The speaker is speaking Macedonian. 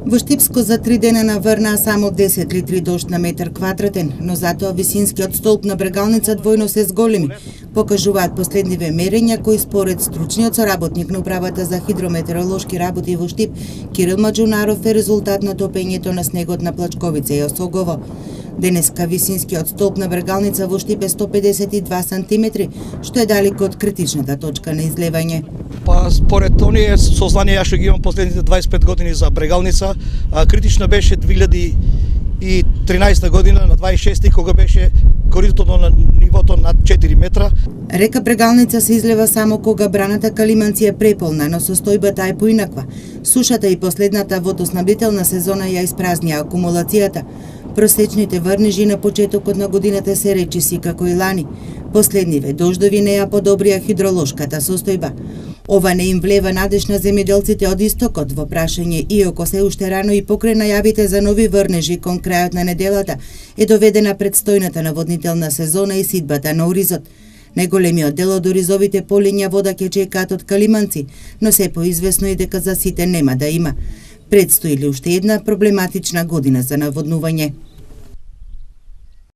Во Штипско за 3 дена наврнаа само 10 литри дожд на метар квадратен, но затоа висинскиот столб на Брегалница двојно се зголеми, покажуваат последниве мерења кои според стручниот соработник на управата за хидрометеоролошки работи во Штип, Кирил Маџунаров, е резултат на топењето на снегот на Плачковица и Осогово. Денеска висинскиот столб на Брегалница во Штип е 152 сантиметри, што е далеко од критичната точка на излевање. Па според оние сознанија што ги имам последните 25 години за Брегалница, критично беше 2013 година на 26 кога беше коритото на нивото над 4 метра. Река Брегалница се излева само кога браната Калиманци е преполна, но состојбата е поинаква. Сушата и последната водоснабдителна сезона ја испразнија акумулацијата. Просечните врнежи на почетокот на годината се речиси како и лани. Последниве дождови не ја подобрија хидролошката состојба. Ова не им влева надеж на земјоделците од истокот во прашање, иако се уште рано и покрај најавите за нови врнежи кон крајот на неделата е доведена предстојната наводнителна сезона и сидбата на оризот. Најголемиот дел од оризовите полиња вода ќе чекаат од Калиманци, но се поизвестно и дека за сите нема да има. Предстои ли уште една проблематична година за наводнување?